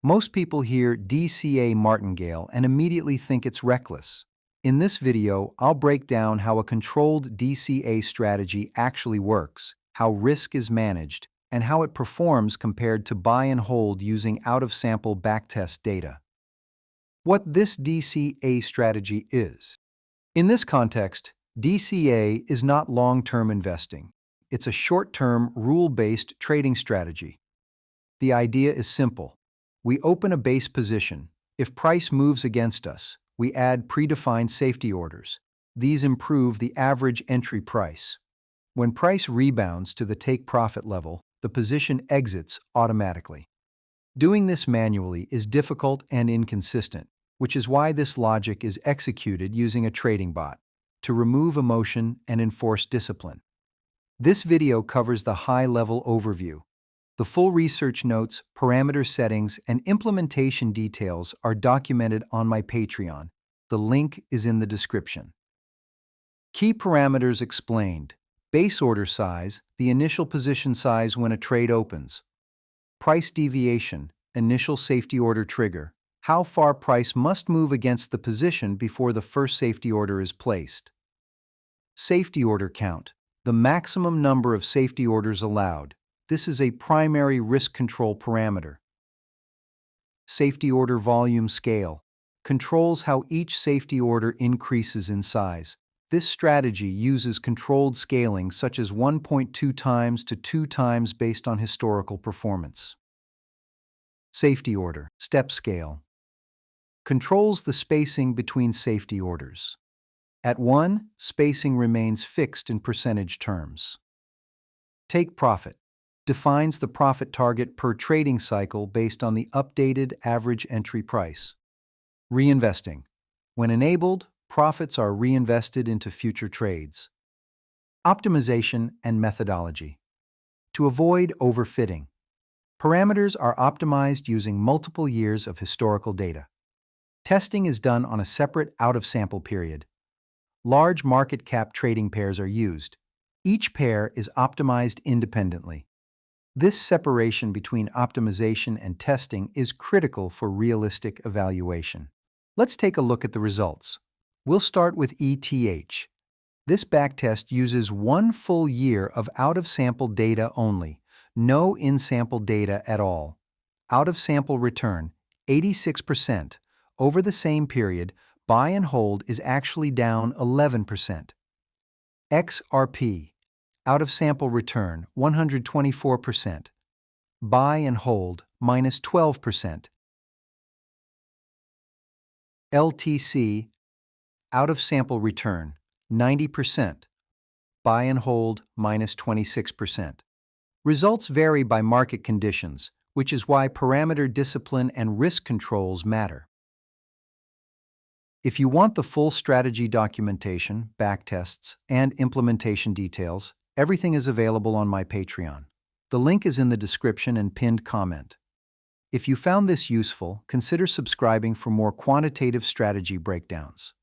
Most people hear DCA Martingale and immediately think it's reckless. In this video, I'll break down how a controlled DCA strategy actually works, how risk is managed, and how it performs compared to buy and hold using out-of-sample backtest data. What this DCA strategy is. In this context, DCA is not long-term investing. It's a short-term, rule-based trading strategy. The idea is simple. We open a base position. If price moves against us, we add predefined safety orders. These improve the average entry price. When price rebounds to the take-profit level, the position exits automatically. Doing this manually is difficult and inconsistent, which is why this logic is executed using a trading bot to remove emotion and enforce discipline. This video covers the high-level overview. The full research notes, parameter settings, and implementation details are documented on my Patreon. The link is in the description. Key parameters explained. Base order size, the initial position size when a trade opens. Price deviation, initial safety order trigger. How far price must move against the position before the first safety order is placed. Safety order count, the maximum number of safety orders allowed. This is a primary risk control parameter. Safety order volume scale controls how each safety order increases in size. This strategy uses controlled scaling such as 1.2 times to 2 times based on historical performance. Safety order, step scale, controls the spacing between safety orders. At 1, spacing remains fixed in percentage terms. Take profit defines the profit target per trading cycle based on the updated average entry price. Reinvesting. When enabled, profits are reinvested into future trades. Optimization and methodology. To avoid overfitting, parameters are optimized using multiple years of historical data. Testing is done on a separate out-of-sample period. Large market cap trading pairs are used. Each pair is optimized independently. This separation between optimization and testing is critical for realistic evaluation. Let's take a look at the results. We'll start with ETH. This backtest uses 1 full year of out-of-sample data only, no in-sample data at all. Out-of-sample return, 86%. Over the same period, buy and hold is actually down 11%. XRP, out-of-sample return, 124%. Buy and hold, minus 12%. LTC, out-of-sample return, 90%. Buy and hold, minus 26%. Results vary by market conditions, which is why parameter discipline and risk controls matter. If you want the full strategy documentation, backtests, and implementation details, everything is available on my Patreon. The link is in the description and pinned comment. If you found this useful, consider subscribing for more quantitative strategy breakdowns.